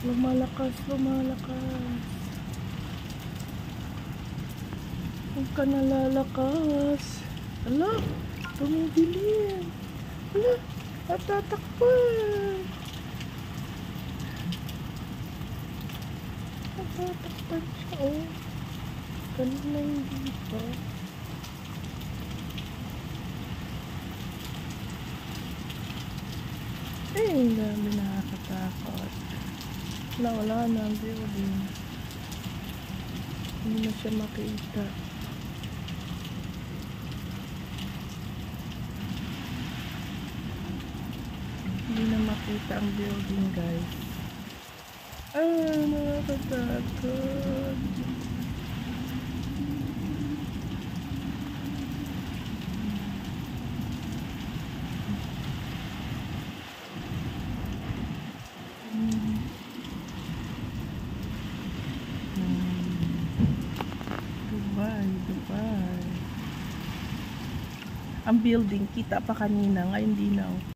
Lumalakas, lumalakas. Huwag ka nalalakas. Ala, tumidilim. Ala, at tatakpan. At tatakpan siya, oh. Kanina hindi pa. Eh, ang dami nakakatakot. Wala na ang building. Hindi na siya makita. Hindi na makita ang building, guys. Ah, nakakatakot. Dubai. Ang building, kita pa kanina, ngayon di na.